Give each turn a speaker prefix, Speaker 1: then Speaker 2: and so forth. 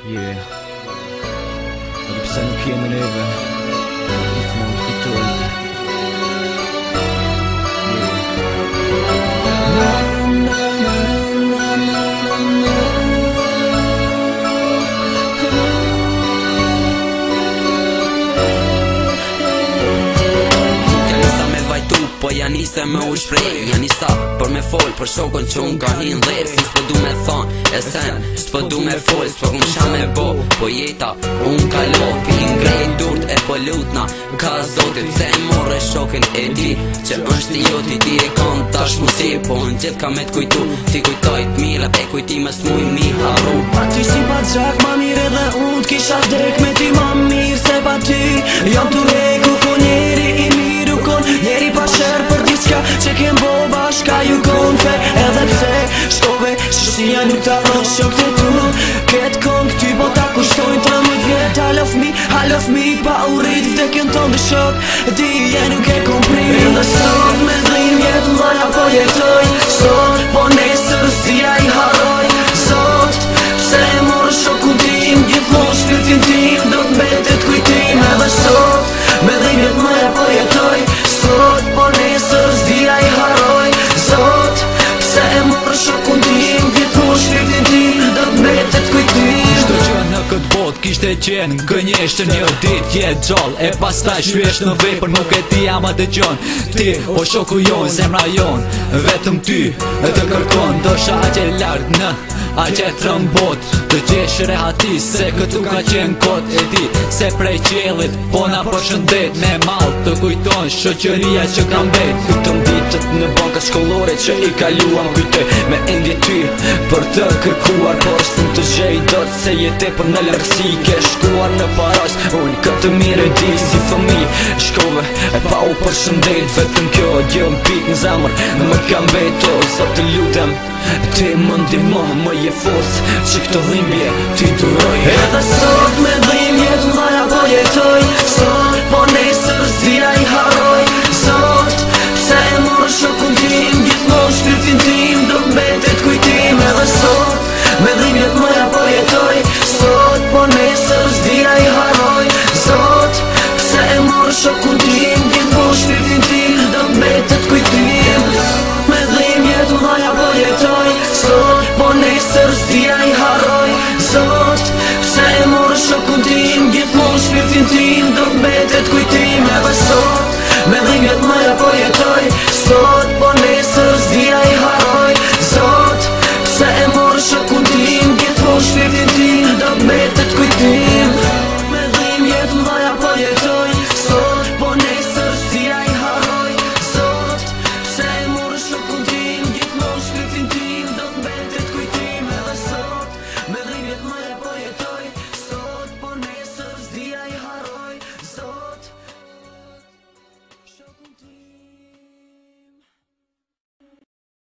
Speaker 1: Yeah. Edhe pse nuk jemi neve, gjithmonë të kujtojmë.
Speaker 2: Po ja nise me u shprej, ja nisa për me fol për shokën që unë ka hin dher. Si s'po du me thon, e sen, s'po du me fol, s'po kum qa me bo, po jeta unë ka lopi, ngrej durt e po lutna, ka zotit se e morre shokën e di, që është joti ti e kon tash mu si, po në gjithë ka me t'kujtu, ti kujtojt mira, e kujtime s'muj mi haru.
Speaker 3: Pa ty si pa gjak ma mire dhe unë t'kisha vdek me ty ma mirë se pa ty, jam t'u reku ko njeri i miru kon, njeri pa sher për diçka që kem bo bashka ju kon fe, edhe pse shkove shështia nuk ta rrë shok të tu, ketë kon këty po ta kushtojnë 13 vjet, halëf mi pa u rrit vdekjen ton dhe shok, dije nuk e komprim. Edhe sot me 10 vjet mlaja po jetoj, sot po nesër zdia i haroj, sot pse e morë shokun tim, gjithmonë shpirtin tim do t'mbetet kujtim. Edhe sot me 10 vjet mlaja po jetoj, sot po nesër zdia i haroj, sot pse e morë shokun tim, gjithmonë shpirtin tim do t'mbetet kujtim.
Speaker 1: Çdo gjë në këtë botë kishte qenë gënjeshtër, një ditë jetë gjallë e pastaj shpesh në vepër, nuk e ti ama dëgjon. Ti o shoku jon, zemra jon, vetëm ty e të kërkon, dosha aqe lart në aqe trëmbot, të gjesh rehatis se këtu ka qenë kot, e di se prej qelit po na përshëndet, me mall të kujton shoqëria që kam bet.
Speaker 3: Kujtëm ditët në banka shkollore që i kaluam, kujtoj me endje ty për të kërkuar, por s'm të gjej dot se jete për në lërësi ke shkuar në paras. Unë këtë mire di si fëmi shkove e pa u përshëndet, vetëm kjo gjë m'pik në zamër më kam beto. Sot të lutem ti më ndihmo, më je fos që këto dhimbje ti duroj. Edhe sot me 10 vjet mlaja po jetoj, sot po nesër zdia